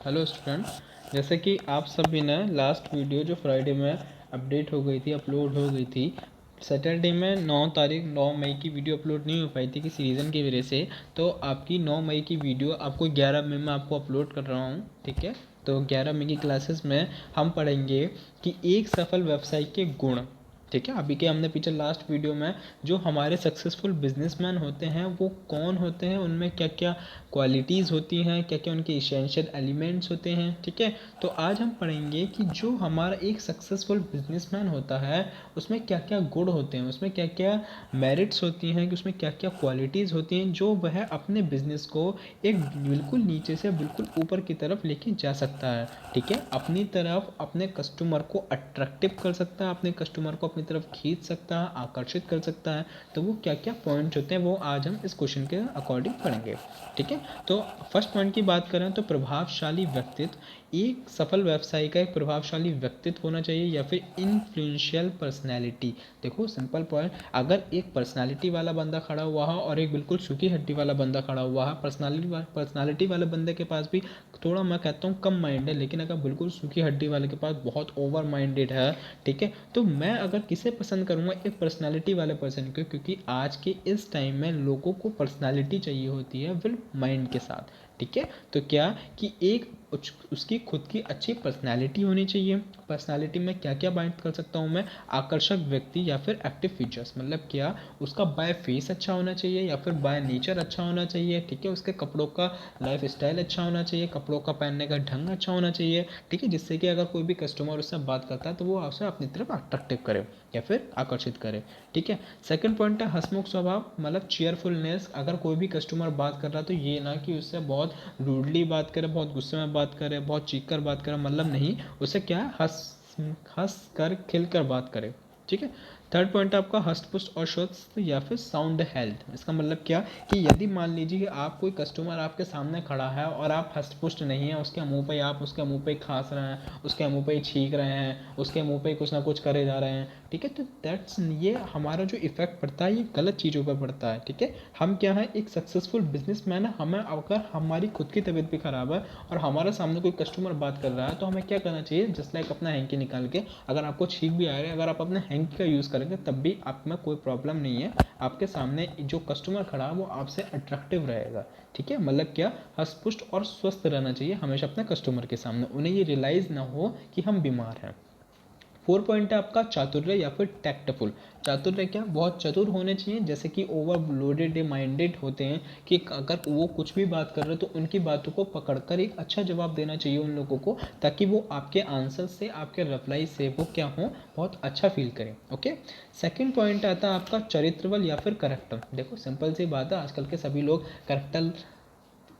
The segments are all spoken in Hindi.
Hello student. जैसे कि आप सभी ने लास्ट वीडियो जो फ्राइडे में अपडेट हो गई थी, अपलोड हो गई थी, सैटरडे में 9 मई की वीडियो अपलोड नहीं हो पाई थी किसी रीज़न की वजह से। तो आपकी 9 मई की वीडियो आपको 11 मई में आपको अपलोड कर रहा हूँ, ठीक है। तो 11 मई की क्लासेस में हम पढ़ेंगे कि एक सफल व्यवसाय के गुण, ठीक है। अभी के हमने पीछे लास्ट वीडियो में जो हमारे सक्सेसफुल बिजनेसमैन होते हैं वो कौन होते हैं, उनमें क्या क्या क्वालिटीज़ होती हैं, क्या क्या उनके इसेंशियल एलिमेंट्स होते हैं, ठीक है। तो आज हम पढ़ेंगे कि जो हमारा एक सक्सेसफुल बिजनेसमैन होता है उसमें क्या क्या गुण होते हैं, उसमें क्या क्या मेरिट्स होती हैं, कि उसमें क्या क्या क्वालिटीज़ होती हैं जो वह अपने बिजनेस को एक बिल्कुल नीचे से बिल्कुल ऊपर की तरफ लेके जा सकता है, ठीक है। अपनी तरफ अपने कस्टमर को अट्रैक्टिव कर सकता है, अपने कस्टमर को अपनी तरफ खींच सकता है, आकर्षित कर सकता है। तो वो क्या क्या पॉइंट्स होते हैं वो आज हम इस क्वेश्चन के अकॉर्डिंग पढ़ेंगे, ठीक है। तो फर्स्ट पॉइंट की बात करें तो प्रभावशाली व्यक्तित्व। एक सफल व्यवसायी का एक प्रभावशाली व्यक्तित्व होना चाहिए या फिर इन्फ्लुएंशियल पर्सनैलिटी। देखो सिंपल पॉइंट, अगर एक पर्सनालिटी वाला बंदा खड़ा हुआ है और एक बिल्कुल सूखी हड्डी वाला बंदा खड़ा हुआ है, पर्सनालिटी वाले बंदे के पास भी थोड़ा मैं कहता हूँ कम माइंड है, लेकिन अगर बिल्कुल सूखी हड्डी वाले के पास बहुत ओवर माइंडेड है, ठीक है, तो मैं अगर किसे पसंद करूँगा, एक पर्सनालिटी वाले पर्सन को, क्योंकि आज के इस टाइम में लोगों को पर्सनालिटी चाहिए होती है विल माइंड के साथ, ठीक है। तो क्या कि एक उसकी खुद की अच्छी पर्सनालिटी होनी चाहिए। पर्सनालिटी में क्या क्या बाइंड कर सकता हूँ मैं, आकर्षक व्यक्ति या फिर एक्टिव फीचर्स, मतलब क्या उसका बाय फेस अच्छा होना चाहिए या फिर बाय नेचर अच्छा होना चाहिए, ठीक है। उसके कपड़ों का लाइफ स्टाइल अच्छा होना चाहिए, कपड़ों का पहनने का ढंग अच्छा होना चाहिए, ठीक है, जिससे कि अगर कोई भी कस्टमर उससे बात करता है तो वो आपसे अपनी तरफ अट्रैक्टिव करे या फिर आकर्षित करे, ठीक है। सेकंड पॉइंट है हंसमुख स्वभाव, मतलब चेयरफुलनेस। अगर कोई भी कस्टमर बात कर रहा है तो ये ना कि उससे बहुत रूडली बात करे, बहुत गुस्से में बात करे, बहुत चीख कर बात करे, मतलब नहीं, उससे क्या है हंस कर खिल कर बात करे, ठीक है। थर्ड पॉइंट है आपका हष्टपुष्ट और स्वस्थ या फिर साउंड हेल्थ। इसका मतलब क्या कि यदि मान लीजिए कि आप कोई कस्टमर आपके सामने खड़ा है और आप हष्टपुष्ट नहीं है, उसके मुंह पे आप उसके मुंह पे खांस रहे हैं, उसके मुंह पे छींक रहे हैं, उसके मुंह पे कुछ ना कुछ करे जा रहे हैं, ठीक है, तो दैट्स ये हमारा जो इफेक्ट पड़ता है ये गलत चीज़ों पर पड़ता है, ठीक है। हम क्या है, एक सक्सेसफुल बिजनेसमैन है, हमें अगर हमारी खुद की तबीयत भी खराब है और हमारे सामने कोई कस्टमर बात कर रहा है तो हमें क्या करना चाहिए, जस्ट लाइक अपना हैंकी निकाल के, अगर आपको छींक भी आ रहा है, अगर आप अपने हैंकी का यूज़ करेंगे तब भी आप में कोई प्रॉब्लम नहीं है, आपके सामने जो कस्टमर खड़ा है वो आपसे अट्रैक्टिव रहेगा, ठीक है। मतलब क्या, हष्टपुष्ट और स्वस्थ रहना चाहिए हमेशा अपने कस्टमर के सामने, उन्हें ये रियलाइज़ ना हो कि हम बीमार हैं। 4 पॉइंट है आपका चातुर्य या फिर टैक्टफुल। चातुर्य क्या, बहुत चतुर होने चाहिए, जैसे कि ओवरलोडेड माइंडेड होते हैं कि अगर वो कुछ भी बात कर रहे हो तो उनकी बातों को पकड़कर एक अच्छा जवाब देना चाहिए उन लोगों को, ताकि वो आपके आंसर से, आपके रिप्लाई से वो क्या हो, बहुत अच्छा फील करें, ओके। सेकंड पॉइंट आता है आपका चरित्रबल या फिर करेक्टर। देखो सिंपल सी बात है, आजकल के सभी लोग करेक्टर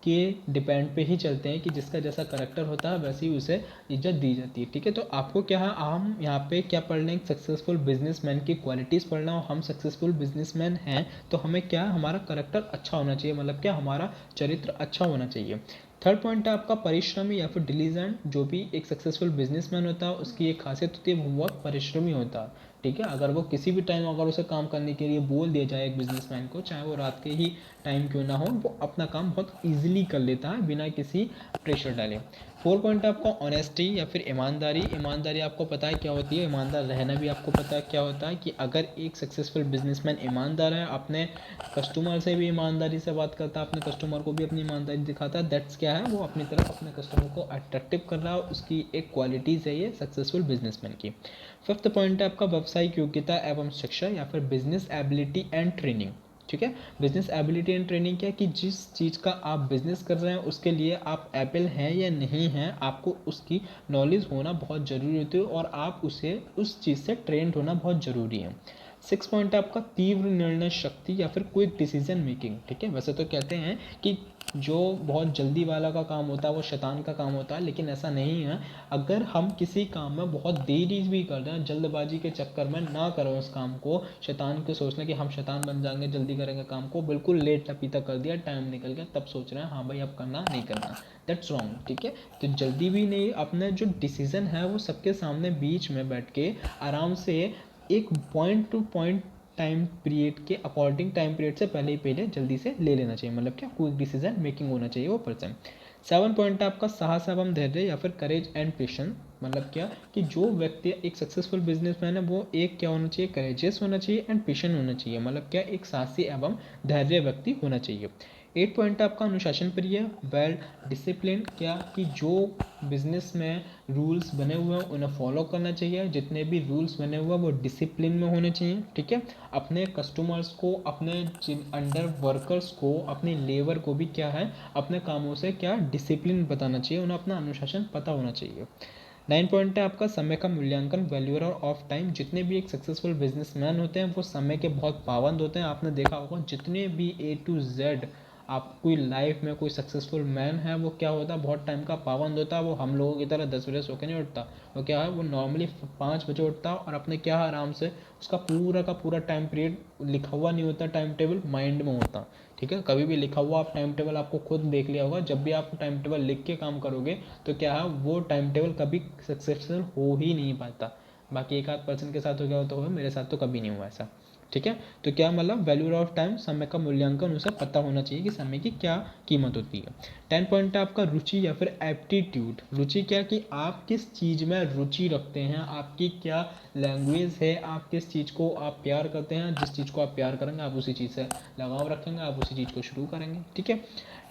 के डिपेंड पे ही चलते हैं कि जिसका जैसा करेक्टर होता है वैसे ही उसे इज्जत दी जाती है, ठीक है। तो आपको क्या है, हम यहाँ पे क्या पढ़ रहे हैं, सक्सेसफुल बिजनेसमैन की क्वालिटीज़ पढ़ना, और हम सक्सेसफुल बिजनेसमैन हैं तो हमें क्या, हमारा करेक्टर अच्छा होना चाहिए, मतलब क्या, हमारा चरित्र अच्छा होना चाहिए। थर्ड पॉइंट है आपका परिश्रमी या फिर डिलीजेंट। जो भी एक सक्सेसफुल बिजनेसमैन होता है उसकी एक खासियत होती है, वो बहुत परिश्रमी होता है, ठीक है। अगर वो किसी भी टाइम अगर उसे काम करने के लिए बोल दिया जाए एक बिजनेसमैन को, चाहे वो रात के ही टाइम क्यों ना हो, वो अपना काम बहुत ईजिली कर लेता है बिना किसी प्रेशर डाले। 4 पॉइंट आपका ऑनेस्टी या फिर ईमानदारी। ईमानदारी आपको पता है क्या होती है, ईमानदार रहना भी आपको पता है क्या होता है, कि अगर एक सक्सेसफुल बिजनेसमैन ईमानदार है, अपने कस्टमर से भी ईमानदारी से बात करता है, अपने कस्टमर को भी अपनी ईमानदारी दिखाता है, दैट्स क्या है, वो अपनी तरफ अपने कस्टमर को अट्रैक्टिव कर रहा है, उसकी एक क्वालिटीज़ है ये सक्सेसफुल बिजनेसमैन की। फिफ्थ पॉइंट है आपका व्यावसायिक योग्यता एवं शिक्षा या फिर बिजनेस एबिलिटी एंड ट्रेनिंग, ठीक है। बिजनेस एबिलिटी एंड ट्रेनिंग क्या है, कि जिस चीज़ का आप बिजनेस कर रहे हैं उसके लिए आप एबल हैं या नहीं हैं, आपको उसकी नॉलेज होना बहुत ज़रूरी होती है और आप उसे उस चीज़ से ट्रेंड होना बहुत ज़रूरी है। 6 पॉइंट है आपका तीव्र निर्णय शक्ति या फिर क्विक डिसीजन मेकिंग, ठीक है। वैसे तो कहते हैं कि जो बहुत जल्दी वाला का काम होता है वो शैतान का काम होता है, लेकिन ऐसा नहीं है। अगर हम किसी काम में बहुत देरी भी कर रहे हैं, जल्दबाजी के चक्कर में ना करें उस काम को, शैतान के सोचने कि हम शैतान बन जाएंगे, जल्दी करेंगे काम को, बिल्कुल लेट लपीता कर दिया, टाइम निकल गया, तब सोच रहे हैं हाँ भाई अब करना नहीं करना, दैट्स रॉन्ग, ठीक है। तो जल्दी भी नहीं, अपने जो डिसीजन है वो सबके सामने बीच में बैठ के आराम से एक point two point time period के अकॉर्डिंग, टाइम पीरियड से पहले ही पहले जल्दी से ले लेना चाहिए, मतलब क्या, क्विक डिसीजन मेकिंग होना चाहिए वो पर्सन। 7 पॉइंट है आपका साहस एवं धैर्य या फिर करेज एंड पेशेंस। मतलब क्या कि जो व्यक्ति एक सक्सेसफुल बिजनेसमैन है वो एक क्या होना चाहिए, करेजियस होना चाहिए एंड पेशेंट होना चाहिए। मतलब क्या, एक साहसी एवं धैर्य व्यक्ति होना चाहिए। 8 पॉइंट है आपका अनुशासन प्रिय, वेल डिसिप्लिन। क्या कि जो बिजनेस में रूल्स बने हुए हैं उन्हें फॉलो करना चाहिए, जितने भी रूल्स बने हुए हैं वो डिसिप्लिन में होने चाहिए, ठीक है। अपने कस्टमर्स को, अपने अंडर वर्कर्स को, अपने लेबर को भी क्या है, अपने कामों से क्या डिसिप्लिन बताना चाहिए, उन्हें अपना अनुशासन पता होना चाहिए। 9 पॉइंट है आपका समय का मूल्यांकन, वैल्यूअर ऑफ टाइम। जितने भी एक सक्सेसफुल बिजनेसमैन होते हैं वो समय के बहुत पाबंद होते हैं। आपने देखा होगा जितने भी A to Z आप कोई लाइफ में कोई सक्सेसफुल मैन है वो क्या होता है, बहुत टाइम का पाबंद होता है। वो हम लोगों की तरह 10 बजे सो के नहीं उठता। वो क्या है, वो नॉर्मली 5 बजे उठता है और अपने क्या है आराम से उसका पूरा का पूरा टाइम पीरियड लिखा हुआ नहीं होता, टाइम टेबल माइंड में होता, ठीक है। कभी भी लिखा हुआ आप टाइम टेबल आपको खुद देख लिया होगा, जब भी आप टाइम टेबल लिख के काम करोगे तो क्या है, वो टाइम टेबल कभी सक्सेसफुल हो ही नहीं पाता। बाकी एक आध पर्सन के साथ हो गया हो तो हो, मेरे साथ तो कभी नहीं हुआ ऐसा, ठीक है। तो क्या मतलब वैल्यू ऑफ टाइम, समय का मूल्यांकन उसे पता होना चाहिए कि समय की क्या कीमत होती है। 10 पॉइंट है आपका रुचि या फिर एप्टीट्यूड। रुचि क्या कि आप किस चीज़ में रुचि रखते हैं, आपकी क्या लैंग्वेज है, आप किस चीज़ को आप प्यार करते हैं। जिस चीज़ को आप प्यार करेंगे आप उसी चीज़ से लगाव रखेंगे, आप उसी चीज़ को शुरू करेंगे, ठीक है।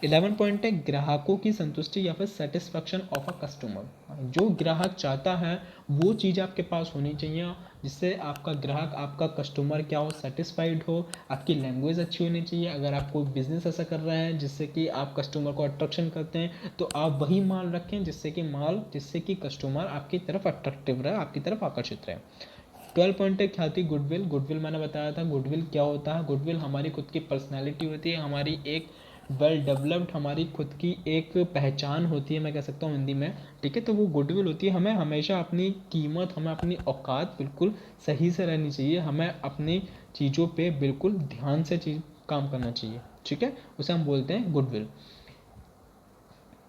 11 पॉइंट है ग्राहकों की संतुष्टि या फिर सेटिस्फैक्शन ऑफ अ कस्टमर। जो ग्राहक चाहता है वो चीज़ आपके पास होनी चाहिए, जिससे आपका ग्राहक, आपका कस्टमर क्या हो, सेटिस्फाइड हो। आपकी लैंग्वेज अच्छी होनी चाहिए। अगर आप कोई बिजनेस ऐसा कर रहे हैं जिससे कि आप कस्टमर को अट्रैक्शन करते हैं तो आप वही माल रखें जिससे कि कस्टमर आपकी तरफ अट्रैक्टिव रहे, आपकी तरफ आकर्षित रहे। 12 पॉइंट है ख्याति, गुडविल। गुडविल मैंने बताया था, गुडविल क्या होता है। गुडविल हमारी खुद की पर्सनैलिटी होती है, हमारी एक वेल डेवलप्ड हमारी खुद की एक पहचान होती है, मैं कह सकता हूँ हिंदी में, ठीक है। तो वो गुडविल होती है। हमें हमेशा अपनी कीमत, हमें अपनी औकात बिल्कुल सही से रहनी चाहिए, हमें अपनी चीज़ों पे बिल्कुल ध्यान से चीज़ काम करना चाहिए, ठीक है। उसे हम बोलते हैं गुडविल।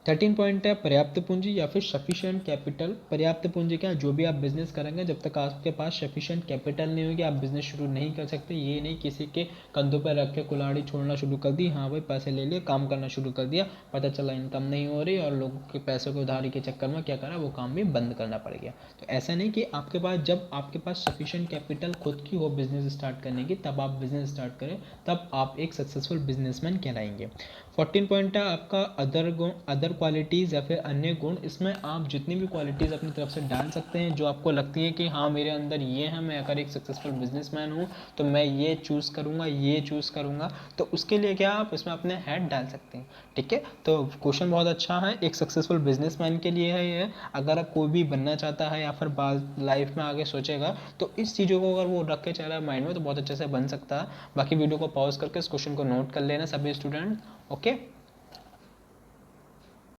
13 पॉइंट है पर्याप्त पूंजी या फिर सफिशिएंट कैपिटल। पर्याप्त पूंजी क्या है, जो भी आप बिजनेस करेंगे जब तक आपके पास सफिशिएंट कैपिटल नहीं होगी आप बिजनेस शुरू नहीं कर सकते। ये नहीं किसी के कंधों पर रख के कुल्हाड़ी छोड़ना शुरू कर दी, हाँ भाई पैसे ले लिए काम करना शुरू कर दिया, पता चला इनकम नहीं हो रही और लोगों के पैसों के उधारी के चक्कर में क्या करा, वो काम भी बंद करना पड़ गया। तो ऐसा नहीं कि आपके पास, जब आपके पास सफिशिएंट कैपिटल खुद की हो बिजनेस स्टार्ट करने की तब आप बिजनेस स्टार्ट करें, तब आप एक सक्सेसफुल बिजनेसमैन कहलाएंगे। 14 पॉइंट है आपका अदर गुण, अदर क्वालिटीज़ या फिर अन्य गुण। इसमें आप जितनी भी क्वालिटीज़ अपनी तरफ से डाल सकते हैं जो आपको लगती है कि हाँ मेरे अंदर ये है, मैं अगर एक सक्सेसफुल बिजनेसमैन हूँ तो मैं ये चूज़ करूँगा, ये चूज़ करूँगा। तो उसके लिए क्या आप इसमें अपने हेड डाल सकते हैं, ठीक है। तो क्वेश्चन बहुत अच्छा है, एक सक्सेसफुल बिजनेसमैन के लिए है ये। अगर आप कोई भी बनना चाहता है या फिर लाइफ में आगे सोचेगा तो इस चीज़ों को अगर वो रख के चला माइंड में तो बहुत अच्छे से बन सकता है। बाकी वीडियो को पॉज करके इस क्वेश्चन को नोट कर लेना सभी स्टूडेंट, ओके।